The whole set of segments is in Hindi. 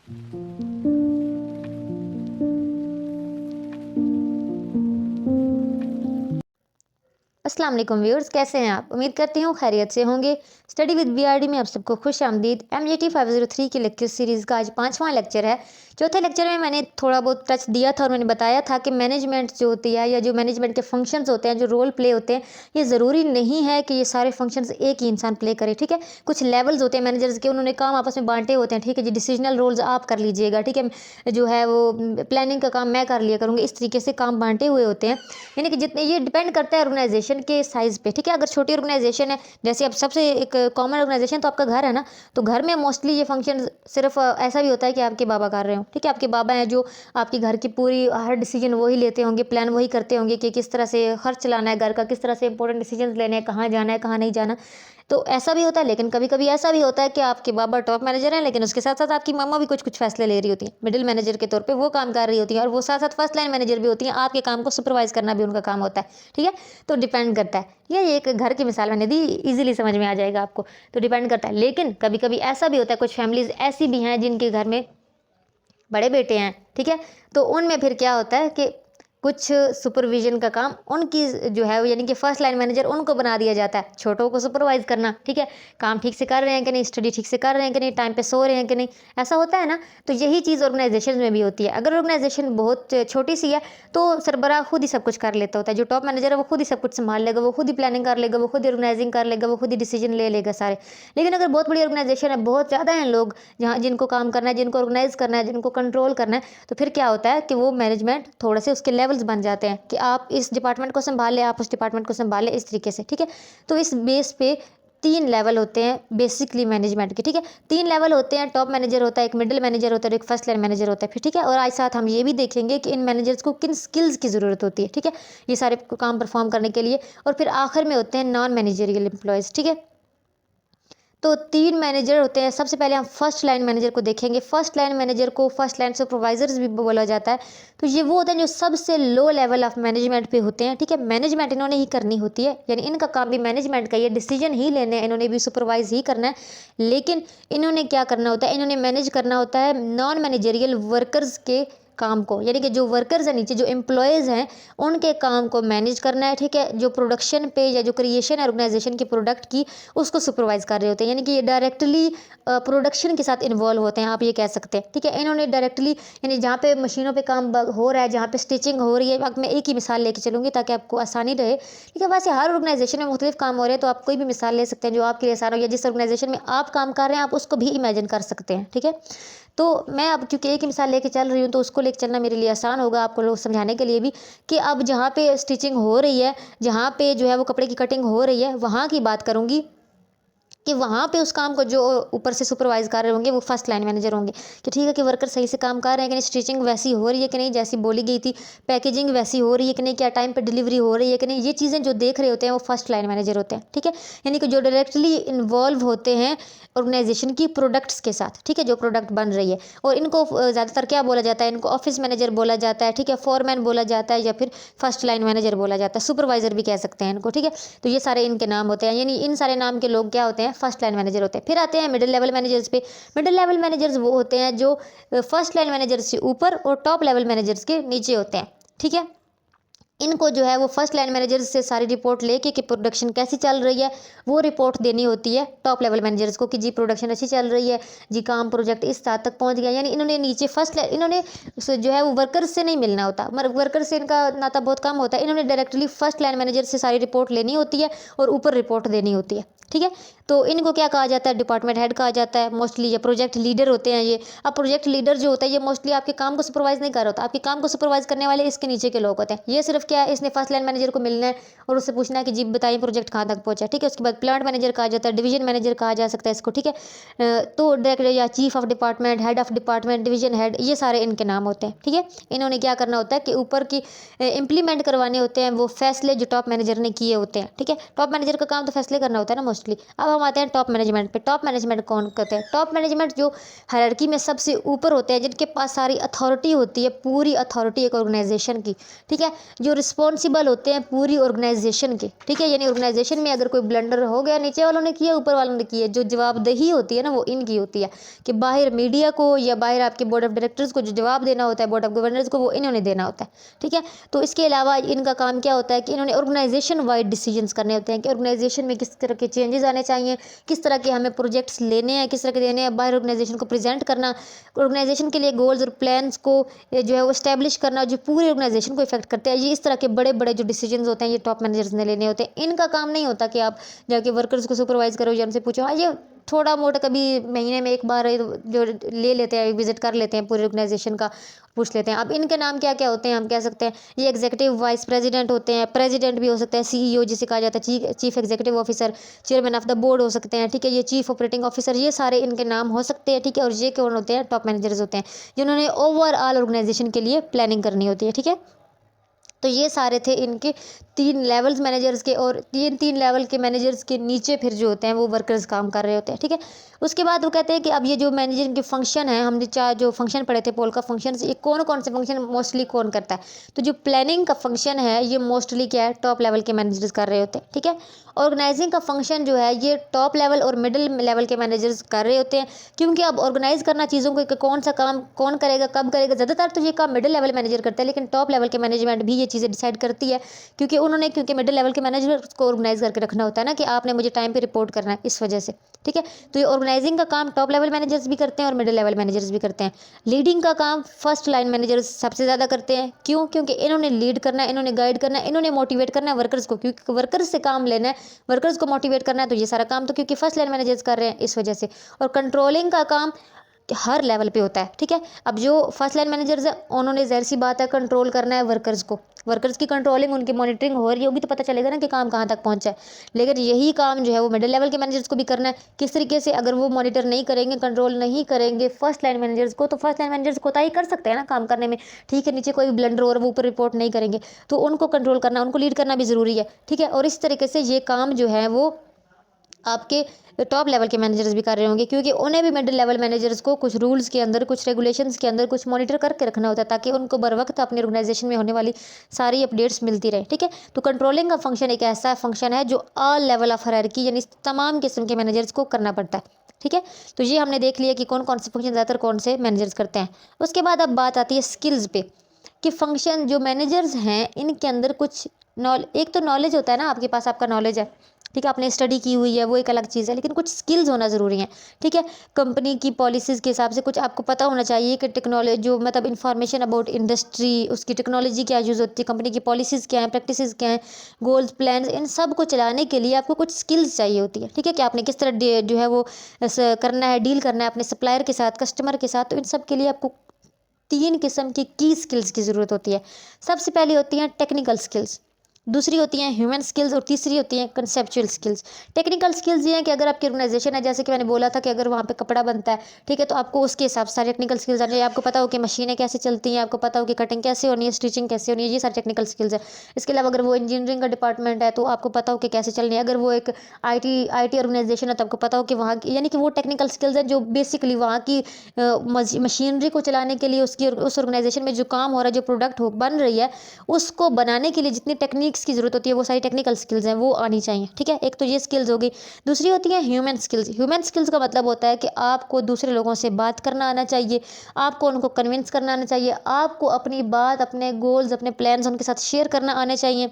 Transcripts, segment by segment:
अस्सलाम वालेकुम व्यूअर्स, कैसे हैं आप? उम्मीद करती हूँ खैरियत से होंगे। स्टडी विद बीआरडी में आप सबको खुश आमदीद। MJT 503 की लेक्चर सीरीज़ का आज 5वां लेक्चर है। चौथे लेक्चर में मैंने थोड़ा बहुत टच दिया था और मैंने बताया था कि मैनेजमेंट जो होती है या जो मैनेजमेंट के फंक्शंस होते हैं, जो रोल प्ले होते हैं, ये ज़रूरी नहीं है कि ये सारे फंक्शंस एक ही इंसान प्ले करे, ठीक है। कुछ लेवल्स होते हैं मैनेजर्स के, उन्होंने काम आपस में बांटे होते हैं, ठीक है जी। डिसीजनल रोल्स आप कर लीजिएगा, ठीक है। जो है वो प्लानिंग का काम मैं कर लिया करूँगी, इस तरीके से काम बांटे हुए होते हैं। यानी कि जितने ये डिपेंड करता है ऑर्गेनाइजेशन के साइज़ पे, ठीक है। अगर छोटी ऑर्गेनाइजेशन है, जैसे अब सबसे एक कॉमन ऑर्गेनाइजेशन तो आपका घर है ना, तो घर में मोस्टली ये फंक्शन सिर्फ ऐसा भी होता है कि आपके बाबा कर रहे हो, ठीक है। आपके बाबा हैं जो आपके घर की पूरी हर डिसीजन वही लेते होंगे, प्लान वही करते होंगे कि किस तरह से खर्च चलाना है घर का, किस तरह से इंपॉर्टेंट डिसीजन लेने हैं, कहाँ जाना है कहाँ नहीं जाना। तो ऐसा भी होता है, लेकिन कभी कभी ऐसा भी होता है कि आपके बाबा टॉप मैनेजर हैं, लेकिन उसके साथ साथ आपकी मम्मा भी कुछ कुछ फैसले ले रही होती है, मिडिल मैनेजर के तौर पे वो काम कर रही होती है, और वो साथ साथ फर्स्ट लाइन मैनेजर भी होती हैं। आपके काम को सुपरवाइज करना भी उनका काम होता है, ठीक है। तो डिपेंड करता है, ये एक घर की मिसाल मैंने दी, इजीली समझ में आ जाएगा आपको। तो डिपेंड करता है, लेकिन कभी कभी ऐसा भी होता है, कुछ फैमिलीज ऐसी भी हैं जिनके घर में बड़े बेटे हैं, ठीक है। तो उनमें फिर क्या होता है कि कुछ सुपरविजन का काम उनकी जो है यानी कि फर्स्ट लाइन मैनेजर उनको बना दिया जाता है, छोटों को सुपरवाइज करना, ठीक है। काम ठीक से कर रहे हैं कि नहीं, स्टडी ठीक से कर रहे हैं कि नहीं, टाइम पे सो रहे हैं कि नहीं, ऐसा होता है ना। तो यही चीज़ ऑर्गेनाइजेशन में भी होती है। अगर ऑर्गेनाइजेशन बहुत छोटी सी है तो सरबराह खुद ही सब कुछ कर लेता होता है। जो टॉप मैनेजर है वो खुद ही सब कुछ संभाल लेगा, वो खुद ही प्लानिंग कर लेगा, वो खुद ही ऑर्गेनाइजिंग कर लेगा, वो खुद ही डिसीजन ले लेगा सारे। लेकिन अगर बहुत बड़ी ऑर्गेनाइजेशन है, बहुत ज़्यादा हैं लोग जहाँ जिनको काम करना है, जिनको ऑर्गेनाइज करना है, जिनको कंट्रोल करना है, तो फिर क्या होता है कि वो मैनेजमेंट थोड़े से उसके लेवल्स बन जाते हैं कि आप इस डिपार्टमेंट को संभाल लें, आप उस डिपार्टमेंट को संभाल लें, इस तरीके से, ठीक है। तो इस बेस पे 3 लेवल होते हैं बेसिकली मैनेजमेंट के, ठीक है। 3 लेवल होते हैं, टॉप मैनेजर होता है, एक मिडिल मैनेजर होता है और एक फर्स्ट लाइन मैनेजर होता है, फिर ठीक है। और आज साथ हम ये भी देखेंगे कि इन मैनेजर्स को किन स्किल्स की ज़रूरत होती है, ठीक है, ये सारे काम परफॉर्म करने के लिए। और फिर आखिर में होते हैं नॉन मैनेजरियल एम्प्लॉयज़, ठीक है। तो 3 मैनेजर होते हैं। सबसे पहले हम फर्स्ट लाइन मैनेजर को देखेंगे। फर्स्ट लाइन मैनेजर को फर्स्ट लाइन सुपरवाइजर्स भी बोला जाता है। तो ये वो होते हैं जो सबसे लो लेवल ऑफ मैनेजमेंट पे होते हैं, ठीक है। मैनेजमेंट इन्होंने ही करनी होती है, यानी इनका काम भी मैनेजमेंट का, ये डिसीजन ही लेने हैं, इन्होंने भी सुपरवाइज ही करना है। लेकिन इन्होंने क्या करना होता है, इन्होंने मैनेज करना होता है नॉन मैनेजरियल वर्कर्स के काम को, यानी कि जो वर्कर्स हैं नीचे, जो एम्प्लॉयज़ हैं, उनके काम को मैनेज करना है, ठीक है। जो प्रोडक्शन पे या जो क्रिएशन है ऑर्गेनाइजेशन के प्रोडक्ट की, उसको सुपरवाइज कर रहे होते हैं, यानी कि ये डायरेक्टली प्रोडक्शन के साथ इन्वॉल्व होते हैं, आप ये कह सकते हैं, ठीक है। इन्होंने डायरेक्टली यानी जहाँ पे मशीनों पे काम हो रहा है, जहाँ पे स्टिचिंग हो रही है, अब मैं एक ही मिसाल लेके चलूँगी ताकि आपको आसानी रहे, ठीक है। वैसे हर ऑर्गेनाइजेशन में मुख्तलिफ काम हो रहे हैं, तो आप कोई भी मिसाल ले सकते हैं जो आपके लिए आसान हो, या जिस ऑर्गेनाइजेशन में आप काम कर रहे हैं आप उसको भी इमेजिन कर सकते हैं, ठीक है। तो मैं अब क्योंकि एक ही मिसाल लेके चल रही हूँ तो उसको लेके चलना मेरे लिए आसान होगा आपको लोग समझाने के लिए भी, कि अब जहाँ पे स्टिचिंग हो रही है, जहाँ पे जो है वो कपड़े की कटिंग हो रही है, वहाँ की बात करूँगी कि वहाँ पे उस काम को जो ऊपर से सुपरवाइज कर रहे होंगे वो फर्स्ट लाइन मैनेजर होंगे, कि ठीक है कि वर्कर सही से काम कर रहे हैं कि नहीं, स्टिचिंग वैसी हो रही है कि नहीं जैसी बोली गई थी, पैकेजिंग वैसी हो रही है कि नहीं, क्या टाइम पे डिलीवरी हो रही है कि नहीं, ये चीज़ें जो देख रहे होते हैं वो फर्स्ट लाइन मैनेजर होते हैं, ठीक है। यानी कि जो डायरेक्टली इन्वॉल्व होते हैं ऑर्गेनाइजेशन की प्रोडक्ट्स के साथ, ठीक है, जो प्रोडक्ट बन रही है। और इनको ज़्यादातर क्या बोला जाता है, इनको ऑफिस मैनेजर बोला जाता है, ठीक है, फोरमैन बोला जाता है, या फिर फर्स्ट लाइन मैनेजर बोला जाता है, सुपरवाइजर भी कह सकते हैं इनको, ठीक है। तो ये सारे इनके नाम होते हैं, यानी इन सारे नाम के लोग क्या होते हैं, फर्स्ट लाइन मैनेजर होते हैं। फिर आते हैं मिडिल लेवल मैनेजर्स पे। मिडिल लेवल मैनेजर्स वो होते हैं जो फर्स्ट लाइन मैनेजर्स से ऊपर और टॉप लेवल मैनेजर्स के नीचे होते हैं, ठीक है। इनको जो है वो फर्स्ट लाइन मैनेजर्स से सारी रिपोर्ट लेके कि प्रोडक्शन कैसी चल रही है, वो रिपोर्ट देनी होती है टॉप लेवल मैनेजर्स को कि जी प्रोडक्शन अच्छी चल रही है, जी काम प्रोजेक्ट इस हद तक पहुंच गया। यानी इन्होंने नीचे इन्होंने जो है वो वर्कर्स से नहीं मिलना होता, मगर वर्कर्स से इनका नाता बहुत कम होता है। इन्होंने डायरेक्टली फर्स्ट लाइन मैनेजर से सारी रिपोर्ट लेनी होती है और ऊपर रिपोर्ट देनी होती है, ठीक है। तो इनको क्या कहा जाता है, डिपार्टमेंट हेड कहा जाता है मोस्टली, या प्रोजेक्ट लीडर होते हैं ये। अब प्रोजेक्ट लीडर जो होता है ये मोस्टली आपके काम को सुपरवाइज नहीं कर रहा होता, आपके काम को सुपरवाइज करने वाले इसके नीचे के लोग होते हैं। ये सिर्फ क्या है, इसने फर्स्ट लाइन मैनेजर को मिलना है और उससे पूछना है कि जी बताइए प्रोजेक्ट कहाँ तक पहुंचा, ठीक है। उसके बाद प्लांट मैनेजर कहा जाता है, डिवीजन मैनेजर कहा जा सकता है इसको, ठीक है। तो डायरेक्टर या chief of department, head of department, division head, ये सारे इनके नाम होते हैं, ठीक है। इन्होंने क्या करना होता है कि ऊपर की इंप्लीमेंट करवाने होते हैं वो फैसले जो टॉप मैनेजर ने किए होते हैं, ठीक है। टॉप मैनेजर का काम तो फैसले करना होता है ना मोस्टली। अब हम आते हैं टॉप मैनेजमेंट पे। टॉप मैनेजमेंट कौन कहते हैं? टॉप मैनेजमेंट जो हायरार्की में सबसे ऊपर होते हैं, जिनके पास सारी अथॉरिटी होती है, पूरी अथॉरिटी एक ऑर्गेनाइजेशन की, ठीक है, जो रिस्पॉन्सिबल होते हैं पूरी ऑर्गेनाइजेशन के, ठीक है, यानी ऑर्गेनाइजेशन में अगर कोई ब्लंडर हो गया, नीचे वालों ने किया, ऊपर वालों ने किया, जो जवाबदेही होती है ना वो इनकी होती है, कि बाहर मीडिया को या बाहर आपके बोर्ड ऑफ डायरेक्टर्स को जो जवाब देना होता है, बोर्ड ऑफ गवर्नर्स को, वो इन्होंने देना होता है, ठीक है। तो इसके अलावा इनका काम क्या होता है कि इन्होंने ऑर्गेनाइजेशन वाइड डिसीजंस करने होते हैं, कि ऑर्गेनाइजेशन में किस तरह के चेंजेस आने चाहिए, किस तरह के हमें प्रोजेक्ट्स लेने हैं, किस तरह के देने हैं, बाहर ऑर्गेनाइजेशन को प्रेजेंट करना, ऑर्गेनाइजेशन के लिए गोल्स और प्लान्स को जो है वो स्टैब्लिश करना, जो पूरी ऑर्गेनाइजेशन को इफेक्ट करते हैं। ये इस तरह के बड़े बड़े जो डिसीजंस होते हैं ये टॉप मैनेजर्स ने लेने होते हैं। इनका काम नहीं होता कि आप जाके वर्कर्स को सुपरवाइज करो या उनसे पूछो। हाँ, ये थोड़ा मोटा कभी महीने में एक बार जो ले लेते हैं, विजिट कर लेते हैं पूरी ऑर्गेनाइजेशन का, पूछ लेते हैं। अब इनके नाम क्या क्या होते हैं हम कह सकते हैं, ये एग्जीक्यूटिव वाइस प्रेसिडेंट होते हैं, प्रेसिडेंट भी हो सकता है, सीईओ जिसे कहा जाता है, chief executive officer, chairman of the board हो सकते हैं, ठीक है, ये चीफ ऑपरेटिंग ऑफिसर, ये सारे इनके नाम हो सकते हैं, ठीक है। और ये कौन होते हैं? टॉप मैनेजर्स होते हैं, जिन्होंने ओवरऑल ऑर्गेनाइजेशन के लिए प्लानिंग करनी होती है, ठीक है। तो ये सारे थे इनके 3 लेवल्स मैनेजर्स के, और 3 लेवल के मैनेजर्स के नीचे फिर जो होते हैं वो वर्कर्स काम कर रहे होते हैं, ठीक है। उसके बाद वो कहते हैं कि अब ये जो मैनेजर के फंक्शन है, हमने चार जो फंक्शन पढ़े थे पोल का फंक्शन, ये कौन कौन से फंक्शन मोस्टली कौन करता है? तो जो प्लानिंग का फंक्शन है ये मोस्टली क्या है? टॉप लेवल के मैनेजर्स कर रहे होते हैं, ठीक है। ऑर्गेनाइजिंग का फंक्शन जो है ये टॉप लेवल और मिडिल लेवल के मैनेजर्स कर रहे होते हैं, क्योंकि अब ऑर्गेनाइज करना चीज़ों को कि कौन सा काम कौन करेगा, कब करेगा, ज़्यादातर तो ये काम मिडिल लेवल मैनेजर करता है, लेकिन टॉप लेवल के मैनेजमेंट भी ये चीज़ें डिसाइड करती है, क्योंकि मिडिल लेवल के मैनेजर को ऑर्गेनाइज करके रखना होता है ना, कि आपने मुझे टाइम पे रिपोर्ट करना है, इस वजह से, ठीक है। तो ये ऑर्गेनाइजिंग का काम टॉप लेवल मैनेजर्स भी करते हैं और मिडिल लेवल मैनेजर्स भी करते हैं। लीडिंग का काम फर्स्ट लाइन मैनेजर्स सबसे ज़्यादा करते हैं। क्यों? क्योंकि इन्होंने लीड करना है, इन्होंने गाइड करना है, इन्होंने मोटिवेट करना है वर्कर्स को, क्योंकि वर्कर्स से काम लेना है, वर्कर्स को मोटिवेट करना है, तो ये सारा काम तो क्योंकि फर्स्ट लाइन मैनेजर्स कर रहे हैं, इस वजह से। और कंट्रोलिंग का काम हर लेवल पे होता है, ठीक है। अब जो फर्स्ट लाइन मैनेजर्स है उन्होंने ज़ाहिर सी बात है कंट्रोल करना है वर्कर्स को, वर्कर्स की कंट्रोलिंग, उनकी मॉनिटरिंग हो रही होगी तो पता चलेगा ना कि काम कहाँ तक पहुँचा है। लेकिन यही काम जो है वो मिडिल लेवल के मैनेजर्स को भी करना है। किस तरीके से? अगर वो मॉनिटर नहीं करेंगे, कंट्रोल नहीं करेंगे फर्स्ट लाइन मैनेजर्स को, तो फर्स्ट लाइन मैनेजर्स कोताही कर सकते हैं ना काम करने में, ठीक है, नीचे कोई भी ब्लंडर और वो ऊपर रिपोर्ट नहीं करेंगे, तो उनको कंट्रोल करना, उनको लीड करना भी ज़रूरी है, ठीक है। और इस तरीके से ये काम जो है वो आपके टॉप लेवल के मैनेजर्स भी कर रहे होंगे, क्योंकि उन्हें भी मिडिल लेवल मैनेजर्स को कुछ रूल्स के अंदर, कुछ रेगुलेशंस के अंदर कुछ मॉनिटर करके रखना होता है, ताकि उनको बर वक्त अपनी ऑर्गेनाइजेशन में होने वाली सारी अपडेट्स मिलती रहे, ठीक है। तो कंट्रोलिंग का फंक्शन एक ऐसा फंक्शन है जो ऑल लेवल ऑफ हायरार्की यानी तमाम किस्म के मैनेजर्स को करना पड़ता है, ठीक है। तो ये हमने देख लिया कि कौन कौन से फंक्शन ज़्यादातर कौन से मैनेजर्स करते हैं। उसके बाद अब बात आती है स्किल्स पे, कि फंक्शन जो मैनेजर्स हैं इनके अंदर कुछ एक तो नॉलेज होता है ना, आपके पास आपका नॉलेज है, ठीक है, आपने स्टडी की हुई है, वो एक अलग चीज़ है, लेकिन कुछ स्किल्स होना ज़रूरी है, ठीक है। कंपनी की पॉलिसीज़ के हिसाब से कुछ आपको पता होना चाहिए कि टेक्नोलॉजी जो मतलब इन्फॉर्मेशन अबाउट इंडस्ट्री, उसकी टेक्नोलॉजी क्या यूज़ होती है, कंपनी की पॉलिसीज़ क्या हैं, प्रैक्टिसेस क्या हैं, गोल्स प्लान्स, इन सब को चलाने के लिए आपको कुछ स्किल्स चाहिए होती है, ठीक है, कि आपने किस तरह जो है वो करना है, डील करना है अपने सप्लायर के साथ, कस्टमर के साथ। तो इन सब के लिए आपको 3 किस्म की स्किल्स की ज़रूरत होती है। सबसे पहली होती हैं टेक्निकल स्किल्स, दूसरी होती हैं ह्यूमन स्किल्स, और तीसरी होती हैं कंसेप्चुअल स्किल्स। टेक्निकल स्किल्स ये हैं कि अगर आपकी ऑर्गेनाइजेशन है, जैसे कि मैंने बोला था कि अगर वहाँ पे कपड़ा बनता है, ठीक है, तो आपको उसके हिसाब से सारे टेक्निकल स्किल्स आने चाहिए। आपको पता हो कि मशीनें कैसे चलती हैं, आपको पता हो कि कटिंग कैसे होनी है, स्टिचिंग कैसे होनी है, ये सारे टेक्निकल स्किल्स है। इसके अलावा अगर वो इंजीनियरिंग का डिपार्टमेंट है तो आपको पता हो कि कैसे चलनी है। अगर वो एक आई टी ऑर्गेनाइजेशन है तो आपको पता हो कि वहाँ की, यानी कि वो टेक्निकल स्किल्स हैं जो बेसिकली वहाँ की मशीनरी को चलाने के लिए, उसकी उस ऑर्गेनाइजेशन में जो काम हो रहा है, जो प्रोडक्ट हो बन रही है, उसको बनाने के लिए जितनी टेक्निक्स की ज़रूरत होती है वो सारी टेक्निकल स्किल्स हैं वो आनी चाहिए, ठीक है। एक तो ये स्किल्स होगी। दूसरी होती है ह्यूमन स्किल्स। ह्यूमन स्किल्स का मतलब होता है कि आपको दूसरे लोगों से बात करना आना चाहिए, आपको उनको कन्विंस करना आना चाहिए, आपको अपनी बात, अपने गोल्स, अपने प्लान्स उनके साथ शेयर करना आने चाहिए।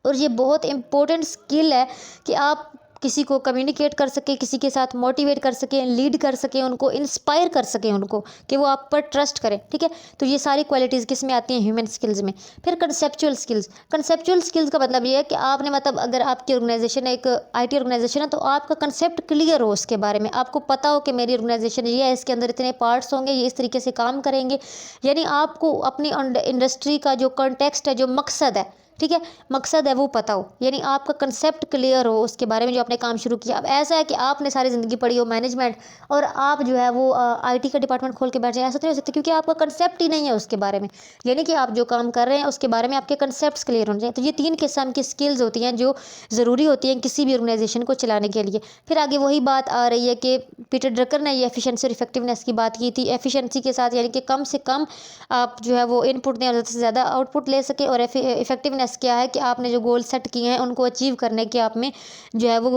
और ये बहुत इंपॉर्टेंट स्किल है कि आप किसी को कम्युनिकेट कर सकें, किसी के साथ मोटिवेट कर सकें, लीड कर सकें, उनको इंस्पायर कर सकें, उनको कि वो आप पर ट्रस्ट करें, ठीक है। तो ये सारी क्वालिटीज़ किस में आती हैं? ह्यूमन स्किल्स में। फिर कंसेप्चुअल स्किल्स। कंसेप्चुअल स्किल्स का मतलब ये है कि आपने मतलब अगर आपकी ऑर्गेनाइजेशन एक आईटी ऑर्गेनाइजेशन है तो आपका कंसेप्ट क्लियर हो उसके बारे में, आपको पता हो कि मेरी ऑर्गेनाइजेशन ये है, इसके अंदर इतने पार्ट्स होंगे, ये इस तरीके से काम करेंगे, यानी आपको अपनी इंडस्ट्री का जो कॉन्टेक्स्ट है, जो मकसद है, ठीक है, मकसद है वो पता हो, यानी आपका कंसेप्ट क्लियर हो उसके बारे में जो आपने काम शुरू किया। अब ऐसा है कि आपने सारी ज़िंदगी पढ़ी हो मैनेजमेंट और आप जो है वो आईटी का डिपार्टमेंट खोल के बैठ जाए, ऐसा तो नहीं हो सकता, क्योंकि आपका कंसेप्ट ही नहीं है उसके बारे में। यानी कि आप जो काम कर रहे हैं उसके बारे में आपके कंसेप्ट क्लियर होने चाहिए। तो ये 3 किस्म की स्किल्स होती हैं जो ज़रूरी होती हैं किसी भी ऑर्गेनाइजेशन को चलाने के लिए। फिर आगे वही बात आ रही है कि पीटर ड्रकर ने ये एफिशिएंसी और इफेक्टिवनेस की बात की थी। एफिशिएंसी के साथ यानी कि कम से कम आप जो है वो इनपुट दें और ज़्यादा से ज़्यादा आउटपुट ले सके, और इफेक्टिवनेस क्या है कि आपने जो गोल सेट किए हैं उनको अचीव करने के आप में जो है वो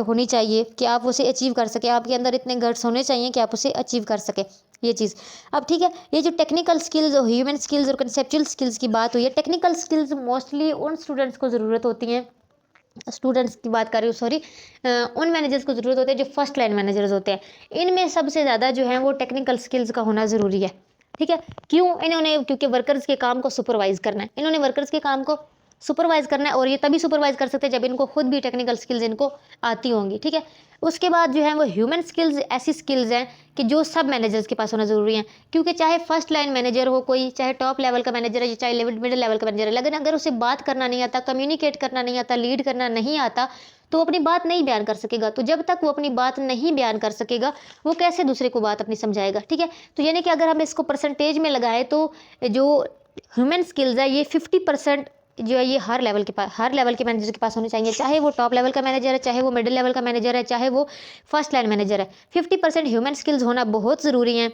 होनी चाहिए कि आप उसे अचीव कर सके, आपके अंदर इतने गट्स होने चाहिए कि आप उसे अचीव कर सके ये चीज़। अब ठीक है, ये जो टेक्निकल स्किल्स और ह्यूमन स्किल्स और कंसेप्चुअल स्किल्स की बात हुई है, टेक्निकल स्किल्स मोस्टली उन स्टूडेंट्स को ज़रूरत होती हैं, स्टूडेंट्स की बात कर रही हूँ सॉरी, उन मैनेजर्स को ज़रूरत होती है जो फर्स्ट लाइन मैनेजर्स होते हैं। इनमें सबसे ज़्यादा जो है वो टेक्निकल स्किल्स का होना ज़रूरी है। ठीक है, क्यों? इन्होंने क्योंकि वर्कर्स के काम को सुपरवाइज करना है, इन्होंने वर्कर्स के काम को सुपरवाइज करना है, और ये तभी सुपरवाइज कर सकते हैं जब इनको खुद भी टेक्निकल स्किल्स इनको आती होंगी। ठीक है, उसके बाद जो है वो ह्यूमन स्किल्स ऐसी स्किल्स हैं कि जो सब मैनेजर्स के पास होना ज़रूरी है, क्योंकि चाहे फर्स्ट लाइन मैनेजर हो कोई, चाहे टॉप लेवल का मैनेजर है, चाहे मिडिल लेवल का मैनेजर है, लेकिन अगर उसे बात करना नहीं आता, कम्युनिकेट करना नहीं आता, लीड करना नहीं आता, तो वो अपनी बात नहीं बयान कर सकेगा। तो जब तक वो अपनी बात नहीं बयान कर सकेगा, वो कैसे दूसरे को बात अपनी समझाएगा। ठीक है, तो यानी कि अगर हम इसको परसेंटेज में लगाए तो जो ह्यूमन स्किल्स है ये 50% जो है ये हर लेवल के मैनेजर के पास होने चाहिए, चाहे वो टॉप लेवल का मैनेजर है, चाहे वो मिडिल लेवल का मैनेजर है, चाहे वो फर्स्ट लाइन मैनेजर है। 50% ह्यूमन स्किल्स होना बहुत ज़रूरी है।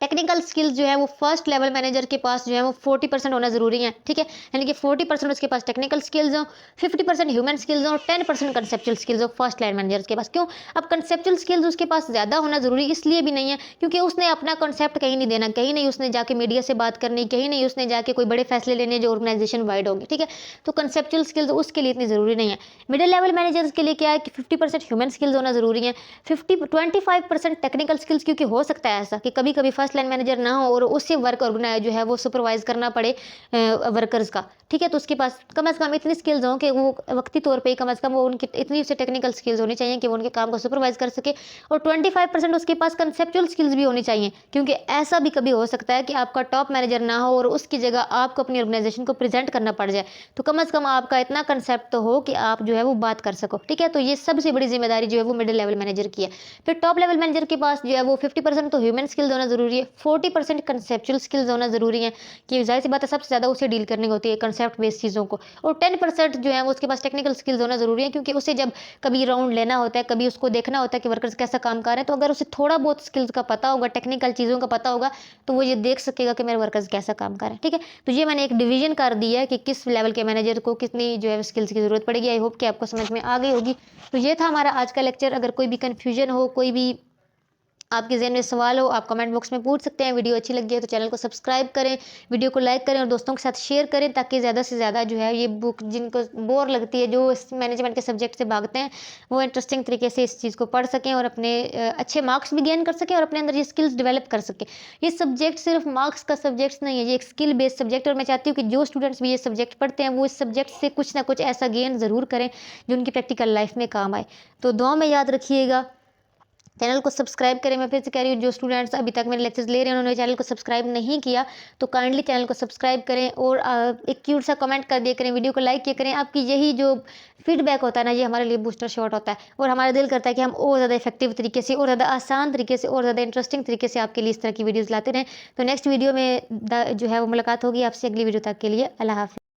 टेक्निकल स्किल्स जो है वो फर्स्ट लेवल मैनेजर के पास जो है वो 40% होना ज़रूरी है। ठीक है, यानी कि 40% उसके पास टेक्निकल स्किल्स हो, 50% ह्यूमन स्किल्स हो और 10% कंसेप्चुअल स्किल्स हो फर्स्ट लाइन मैनेजर के पास। क्यों? अब कंसेप्चुअल स्किल्स उसके पास ज़्यादा होना ज़रूरी इसलिए भी नहीं है क्योंकि उसने अपना कंसेप्ट कहीं नहीं देना, कहीं नहीं उसने जाके मीडिया से बात करनी, कहीं नहीं उसने जाके कोई बड़े फैसले लेने जो ऑर्गेनाइजेशन वाइड होंगे। ठीक है, तो कंसेप्चुअल स्किल्स उसके लिए इतनी ज़रूरी नहीं है। मिडिल लेवल मैनेजर्स के लिए क्या है कि 50% ह्यूमन स्किल्स होना ज़रूरी है, 25% टेक्निकल स्किल्स, क्योंकि हो सकता है ऐसा कि कभी कभी फर्स्ट लाइन मैनेजर ना हो और उससे वर्क ऑर्गेनाइज जो है वो सुपरवाइज करना पड़े वर्कर्स का। ठीक है, तो उसके पास कम से कम इतनी स्किल्स हों कि वो वक्ती तौर पे कम से कम वो उनकी इतनी से टेक्निकल स्किल्स होनी चाहिए कि वो उनके काम को सुपरवाइज कर सके, और 25% उसके पास कंसेप्चुअल स्किल्स भी होनी चाहिए, क्योंकि ऐसा भी कभी हो सकता है कि आपका टॉप मैनेजर ना हो और उसकी जगह आपको अपनी ऑर्गेनाइजेशन को प्रेजेंट करना पड़ जाए, तो कम से कम आपका इतना कंसेप्ट तो हो कि आप जो है वो बात कर सको। ठीक है, तो ये सबसे बड़ी जिम्मेदारी जो है वो मिडिल लेवल मैनेजर की है। फिर टॉप लेवल मैनेजर के पास जो है वो 50% तो ह्यूमन स्किल्स होना जरूरी है, 40% कंसेप्चुअल स्किल्स होना जरूरी है, कि जाहिर सी बात है सबसे ज़्यादा उसे डील करनी होती है कंसेप्ट बेस्ड चीज़ों को, और 10% जो है वो उसके पास टेक्निकल स्किल्स होना जरूरी है, क्योंकि उसे जब कभी राउंड लेना होता है, कभी उसको देखना होता है कि वर्कर्स कैसा काम कर रहे हैं, तो अगर उसे थोड़ा बहुत स्किल्स का पता होगा, टेक्निकल चीज़ों का पता होगा, तो वो ये देख सकेगा कि मेरे वर्कर्स कैसा काम कर रहे हैं। ठीक है, तो ये मैंने एक डिवीजन कर दिया है कि किस लेवल के मैनेजर को कितनी जो है स्किल्स की ज़रूरत पड़ेगी। आई होप कि आपको समझ में आ गई होगी। तो ये था हमारा आज का लेक्चर। अगर कोई भी कन्फ्यूजन हो, कोई भी आपके ज़हन में सवाल हो, आप कमेंट बॉक्स में पूछ सकते हैं। वीडियो अच्छी लगी है तो चैनल को सब्सक्राइब करें, वीडियो को लाइक करें और दोस्तों के साथ शेयर करें, ताकि ज़्यादा से ज़्यादा जो है ये बुक जिनको बोर लगती है, जो इस मैनेजमेंट के सब्जेक्ट से भागते हैं, वो इंटरेस्टिंग तरीके से इस चीज़ को पढ़ सकें और अपने अच्छे मार्क्स भी गेन कर सकें और अपने अंदर ये स्किल्स डेवलप कर सकें। ये सब्जेक्ट सिर्फ मार्क्स का सब्जेक्ट नहीं है, ये एक स्किल बेस्ड सब्जेक्ट, और मैं चाहती हूँ कि जो स्टूडेंट्स भी ये सब्जेक्ट पढ़ते हैं वो इस सब्जेक्ट से कुछ ना कुछ ऐसा गेन ज़रूर करें जो उनकी प्रैक्टिकल लाइफ में काम आए। तो दुआ में याद रखिएगा, चैनल को सब्सक्राइब करें। मैं फिर से कह रही हूँ, जो स्टूडेंट्स अभी तक मेरे लेक्चर्स ले रहे हैं उन्होंने चैनल को सब्सक्राइब नहीं किया तो काइंडली चैनल को सब्सक्राइब करें और एक क्यूट सा कमेंट कर दिया करें, वीडियो को लाइक किया करें। आपकी यही जो फीडबैक होता है ना, ये हमारे लिए बूस्टर शॉट होता है और हमारा दिल करता है कि हम और ज़्यादा इफेक्टिव तरीके से और ज़्यादा आसान तरीके से और ज़्यादा इंटरेस्टिंग तरीके से आपके लिए इस तरह की वीडियोज़ लाते रहें। तो नेक्स्ट वीडियो में जो है वो मुलाकात होगी आपसे। अगली वीडियो तक के लिए अल्लाह हाफ़िज़।